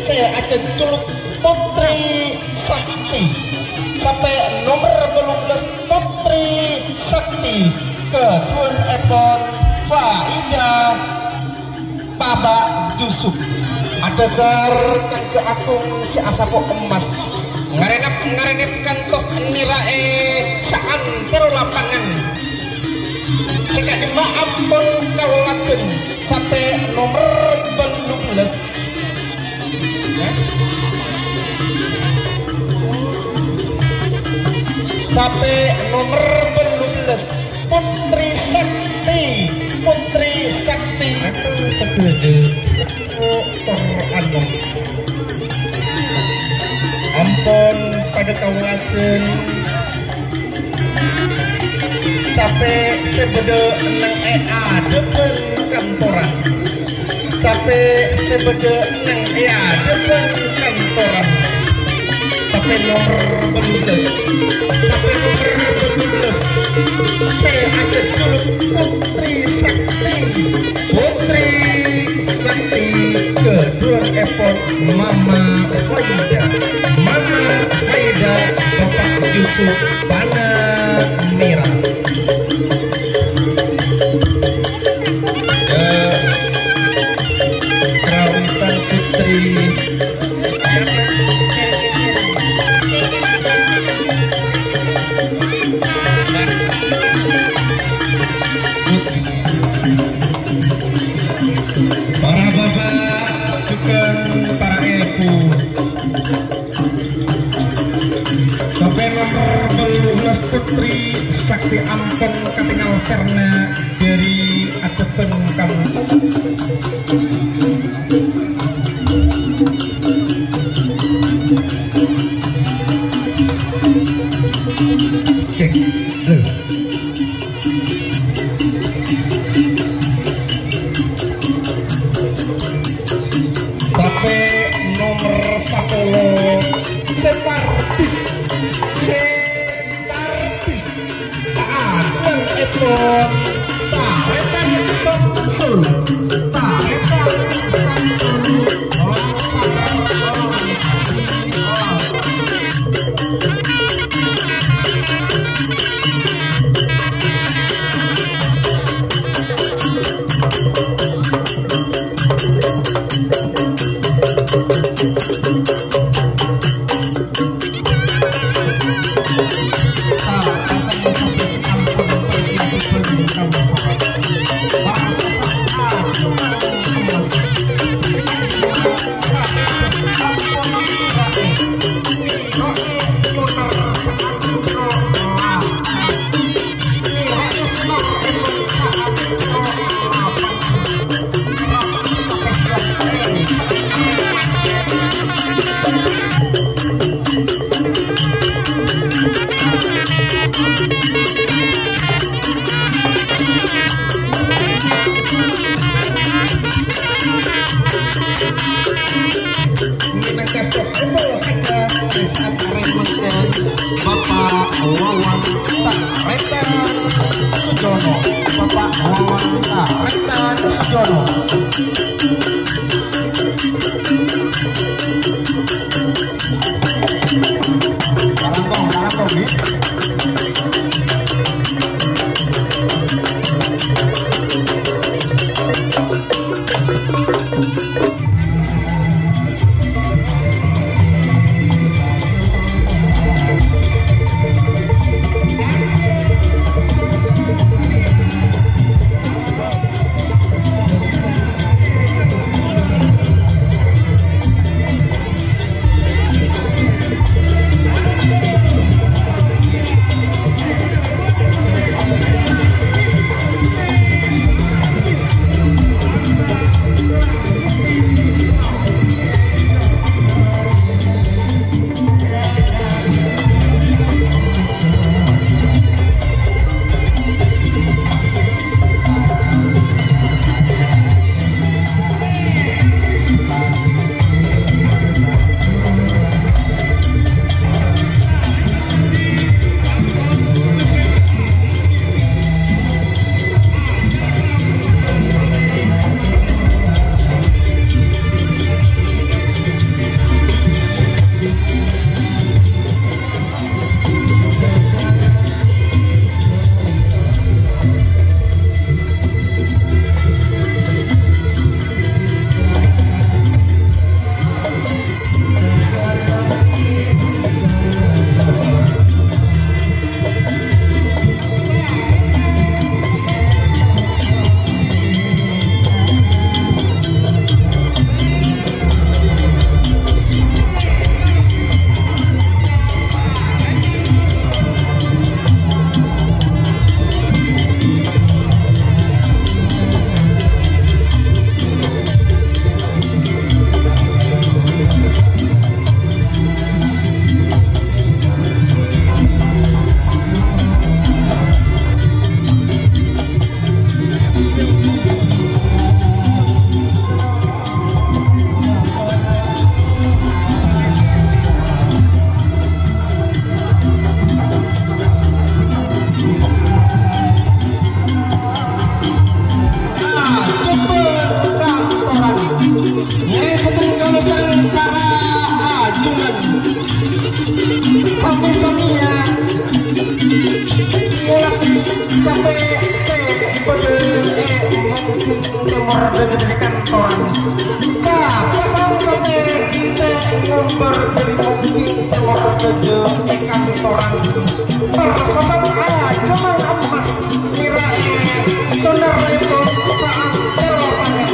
Saya akan culuk Putri Sakti sampai nomor 12 Putri Sakti ke Dun Epon Faida Baba Jusuk ada ser ke akung si Asapo emas ngarenep kantok nirae saan kero lapangan jika jema ampun kaulaken sampai nomor 12 sampai nomor 12 Putri Sakti terandung ampun pada kawasan sampai sebeda nang depan kantoran sampai sebeda nang depan kantoran sampai nomor 12 sampai nomor 12 saya ada culuk Putri Sakti ke Dun Epon Mama Faida Bapak Yusuf Bana Merah Kerawitan Putri para bapak juga para ibu sampai nomor 12 Putri Sakti ampun ketinggal karena dari adepen kamu cek sampai nomor 10 Setarbis Dun Epon Taretan Samsul Bapak Wawan Taretan Sujono Bapak Wawan Taretan Sujono barangkong nih timur dengan kantoran nah pasang sampai nomor dari mobil timur tujuh kantoran persosok cemang emas kirain saudara itu saat telopannya